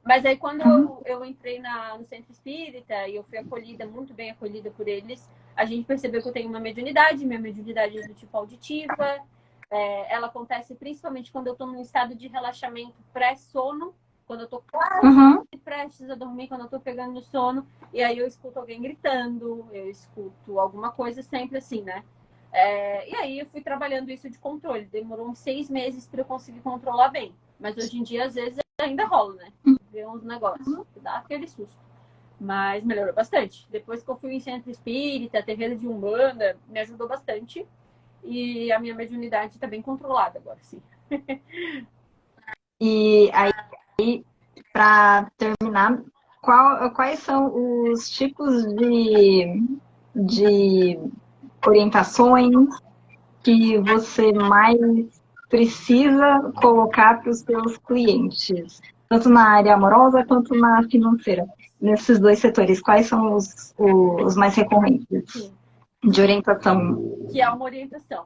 Mas aí quando eu entrei no centro espírita e eu fui acolhida, muito bem acolhida por eles, a gente percebeu que eu tenho uma mediunidade, minha mediunidade é do tipo auditiva, ela acontece principalmente quando eu estou num estado de relaxamento pré-sono, quando eu estou quase prestes a dormir, quando eu estou pegando no sono, e aí eu escuto alguém gritando, eu escuto alguma coisa sempre assim, né? E aí eu fui trabalhando isso de controle, demorou uns 6 meses para eu conseguir controlar bem, mas hoje em dia às vezes ainda rola, né? Ver uns negócios, dá aquele susto. Mas melhorou bastante. Depois que eu fui em centro espírita, terreiro de Umbanda, me ajudou bastante. E a minha mediunidade está bem controlada agora, sim. E aí, para terminar, quais são os tipos de orientações que você mais precisa colocar para os seus clientes, tanto na área amorosa quanto na financeira? Nesses dois setores, quais são os mais recorrentes de orientação? Que é uma orientação.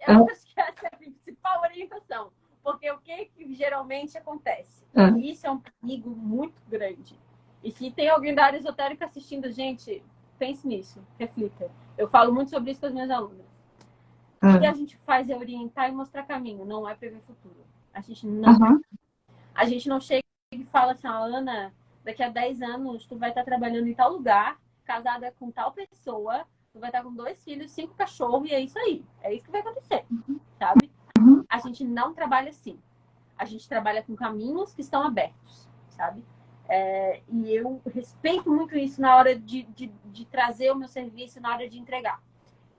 Eu acho que essa é a principal orientação. Porque o que geralmente acontece? Isso é um perigo muito grande. E se tem alguém da área esotérica assistindo, gente, pense nisso, reflita. Eu falo muito sobre isso com as minhas alunas. O que a gente faz é orientar e mostrar caminho, não é prever futuro. A gente não, a gente não chega e fala assim, Ana, daqui a 10 anos tu vai estar trabalhando em tal lugar, casada com tal pessoa, tu vai estar com 2 filhos, 5 cachorros, e é isso aí. É isso que vai acontecer, sabe? A gente não trabalha assim. A gente trabalha com caminhos que estão abertos, sabe? E eu respeito muito isso na hora de trazer o meu serviço, na hora de entregar.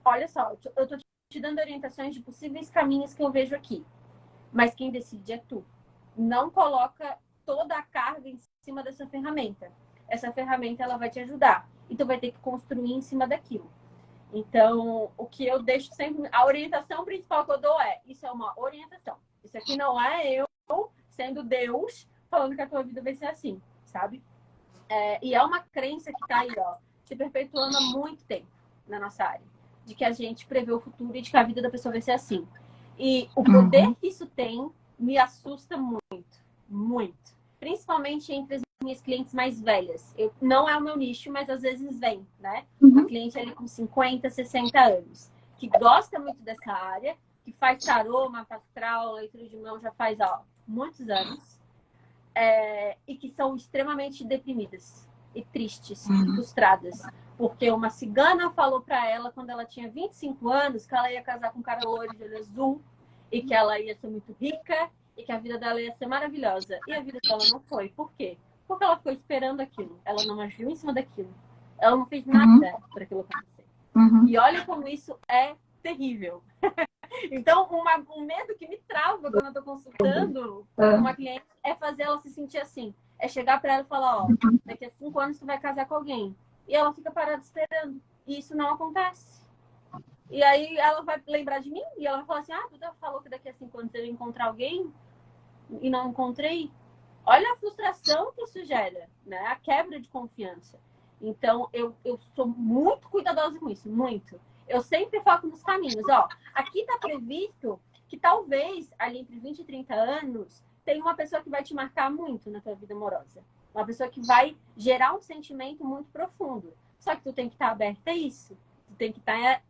Olha só, eu tô te dando orientações de possíveis caminhos que eu vejo aqui. Mas quem decide é tu. Não coloca toda a carga em cima dessa ferramenta. Essa ferramenta, ela vai te ajudar. E tu vai ter que construir em cima daquilo. Então, o que eu deixo sempre... A orientação principal que eu dou isso é uma orientação. Isso aqui não é eu sendo Deus falando que a tua vida vai ser assim, sabe? E é uma crença que tá aí, ó, se perpetuando há muito tempo na nossa área. De que a gente prevê o futuro e de que a vida da pessoa vai ser assim. E o poder que isso tem me assusta muito, muito. Principalmente entre as minhas clientes mais velhas. Não é o meu nicho, mas às vezes vem, né? Uma cliente ali com 50, 60 anos, que gosta muito dessa área, que faz tarô, mapa astral, leitura de mão já faz muitos anos, e que são extremamente deprimidas e tristes, e frustradas. Porque uma cigana falou para ela, quando ela tinha 25 anos, que ela ia casar com um cara loiro de olho azul, e que ela ia ser muito rica, e que a vida dela ia ser maravilhosa. E a vida dela não foi. Por quê? Porque ela ficou esperando aquilo. Ela não agiu em cima daquilo. Ela não fez nada para aquilo acontecer. E olha como isso é terrível. Então, um medo que me trava quando eu estou consultando uma cliente é fazer ela se sentir assim. É chegar para ela e falar, ó, daqui a 5 anos tu vai casar com alguém. E ela fica parada esperando. E isso não acontece. E aí ela vai lembrar de mim e ela vai falar assim, tu falou que daqui a 5 anos eu ia encontrar alguém e não encontrei. Olha a frustração que isso gera, né? A quebra de confiança. Então, eu sou muito cuidadosa com isso, muito. Eu sempre foco nos caminhos. Ó, aqui está previsto que talvez, ali entre 20 e 30 anos, tem uma pessoa que vai te marcar muito na tua vida amorosa. Uma pessoa que vai gerar um sentimento muito profundo. Só que tu tem que estar aberta a isso. Tu tem que estar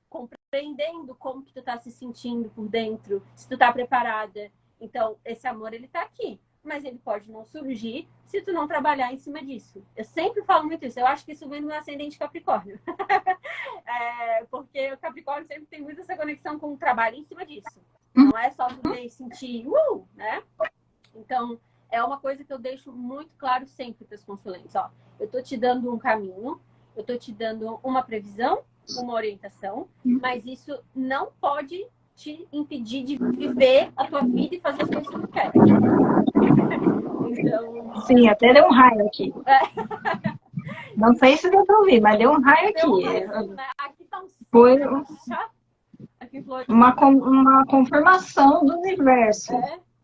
compreendendo como que tu tá se sentindo por dentro, se tu tá preparada. Então, esse amor, ele tá aqui. Mas ele pode não surgir se tu não trabalhar em cima disso. Eu sempre falo muito isso. Eu acho que isso vem do meu ascendente Capricórnio. Porque o Capricórnio sempre tem muito essa conexão com o trabalho em cima disso. Não é só tu ver e sentir, né? Então, é uma coisa que eu deixo muito claro sempre para os consulentes. Ó, eu tô te dando um caminho, eu tô te dando uma previsão, uma orientação, mas isso não pode te impedir de viver a tua vida e fazer as coisas que tu quer. Então... Sim, até deu um raio aqui. Não sei se deu para ouvir, mas deu um raio aqui. Né? Aqui tá Foi aqui uma confirmação do universo.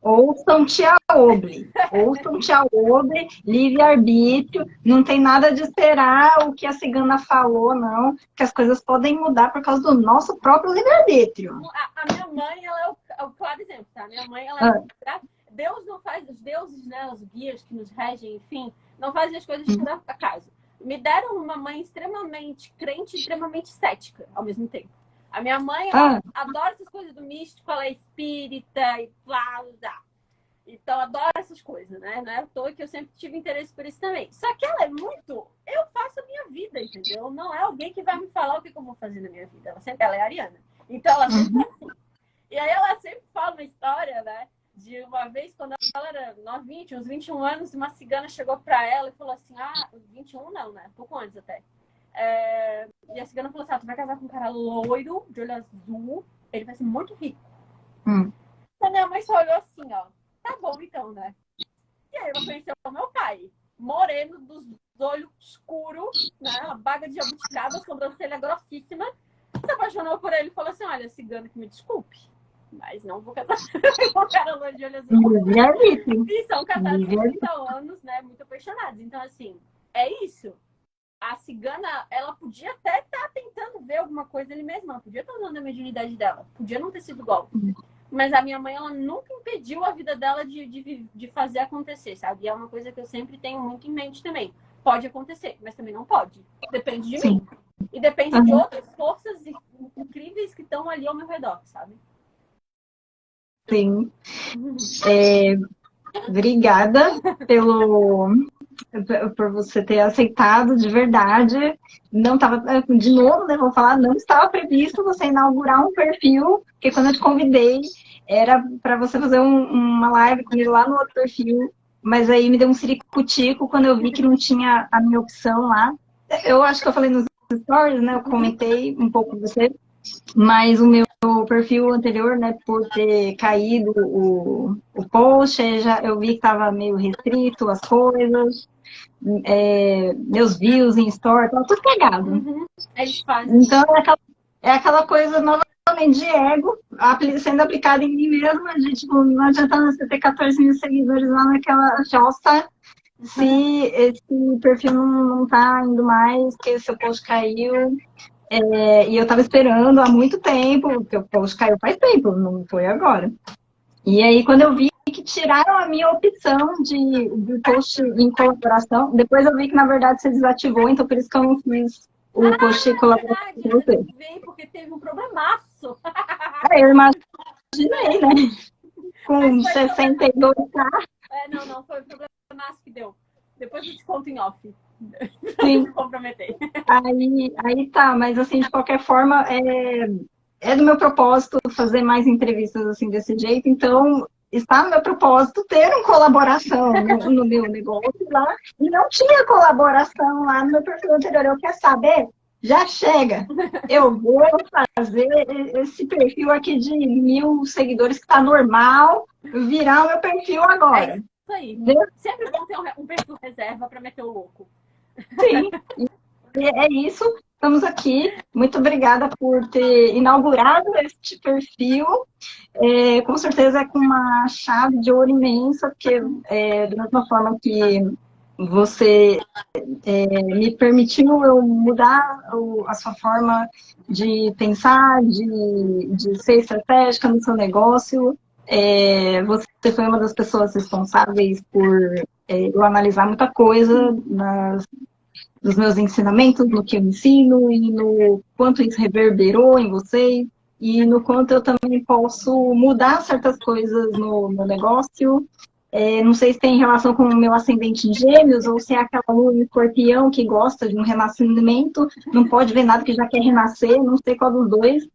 Ouçam Tia Oble. Ouçam Tia Oble, livre-arbítrio. Não tem nada de esperar o que a cigana falou, não. Que as coisas podem mudar por causa do nosso próprio livre-arbítrio. A minha mãe, ela é o claro exemplo, tá? Minha mãe, ela Deus não faz, os deuses, né? Os guias que nos regem, enfim, não fazem as coisas por acaso. Me deram uma mãe extremamente crente, extremamente cética ao mesmo tempo. A minha mãe, ela adora essas coisas do místico, ela é espírita e blá, blá. Então, adora essas coisas, né? Não é à toa que eu sempre tive interesse por isso também. Só que ela é muito... Eu faço a minha vida, entendeu? Não é alguém que vai me falar o que eu vou fazer na minha vida. Ela é ariana. Então, ela sempre assim. E aí, ela sempre fala uma história, né? De uma vez, quando ela era novinha, tinha uns 21 anos, uma cigana chegou pra ela e falou assim, 21 não, né? Pouco antes até. E a cigana falou assim, tu vai casar com um cara loiro, de olho azul, ele vai ser muito rico. A minha mãe só olhou assim, ó, tá bom então, né? E aí ela conheceu o meu pai, moreno, dos olhos escuros, né? Uma baga de jabuticaba, sobrancelha grossíssima, se apaixonou por ele e falou assim, olha, cigana, que me desculpe, mas não vou casar com um cara loiro de olho azul. E são casados há 30 anos, né? Muito apaixonados. Então, assim, é isso. A cigana, ela podia até estar tentando ver alguma coisa ali mesma. Ela podia estar usando a mediunidade dela. Podia não ter sido golpe. Mas a minha mãe, ela nunca impediu a vida dela de fazer acontecer, sabe? E é uma coisa que eu sempre tenho muito em mente também. Pode acontecer, mas também não pode. Depende de Sim. mim. E depende de outras forças incríveis que estão ali ao meu redor, sabe? Sim. Obrigada por você ter aceitado de verdade. Não estava, de novo, né, vou falar, não estava previsto você inaugurar um perfil, porque quando eu te convidei, era para você fazer uma live comigo lá no outro perfil, mas aí me deu um ciricutico quando eu vi que não tinha a minha opção lá. Eu acho que eu falei nos stories, né, eu comentei um pouco com você, mas o meu perfil anterior, né, por ter caído o post, eu vi que estava meio restrito as coisas, meus views em store, tava tudo cagado. Eles fazem. Então, é aquela coisa novamente de ego sendo aplicada em mim mesma, de tipo, não adianta você ter 14 mil seguidores lá naquela jossa se esse perfil não tá indo mais, que seu post caiu. E eu tava esperando há muito tempo, porque o post caiu faz tempo, não foi agora. E aí, quando eu vi que tiraram a minha opção de post em colaboração, depois eu vi que, na verdade, você desativou, então por isso que eu não fiz o post em colaboração com você. Eu vi, porque teve um problemaço. Eu imaginei, né? Com 62K. Não, foi o problemaço que deu. Depois eu te conto em off. Sim. Comprometer. Aí tá, mas assim, de qualquer forma, é do meu propósito fazer mais entrevistas assim desse jeito, então está no meu propósito ter uma colaboração no meu negócio lá, e não tinha colaboração lá no meu perfil anterior. Eu quero saber, já chega. Eu vou fazer esse perfil aqui de 1.000 seguidores que está normal, virar o meu perfil agora. É isso aí. Sempre bom ter um perfil reserva para meter o louco. Sim, e é isso. Estamos aqui. Muito obrigada por ter inaugurado este perfil. Com certeza é com uma chave de ouro imensa, porque da mesma forma que você me permitiu eu mudar a sua forma de pensar, de ser estratégica no seu negócio, você foi uma das pessoas responsáveis por eu analisar muita coisa nos meus ensinamentos, no que eu ensino e no quanto isso reverberou em vocês e no quanto eu também posso mudar certas coisas no meu negócio. Não sei se tem relação com o meu ascendente em Gêmeos ou se é aquela lua em Escorpião que gosta de um renascimento, não pode ver nada que já quer renascer, não sei qual dos dois,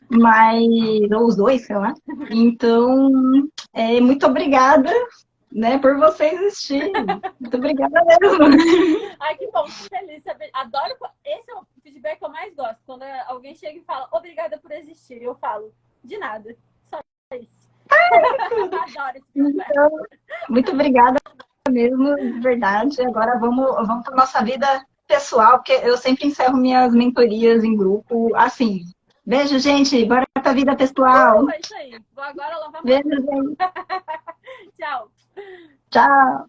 mas ou os dois, sei lá. Então, muito obrigada, né, por você existir. Muito obrigada mesmo. Ai, que bom, que feliz. Adoro. Esse é o feedback que eu mais gosto. Quando alguém chega e fala, obrigada por existir. Eu falo, de nada. Só isso. Adoro esse feedback. Então, muito obrigada mesmo, de verdade. Agora vamos para nossa vida pessoal, porque eu sempre encerro minhas mentorias em grupo assim. Beijo, gente. Bora para a vida pessoal. É isso aí. Vou agora lavar. Beijo, gente. Tchau. Tchau.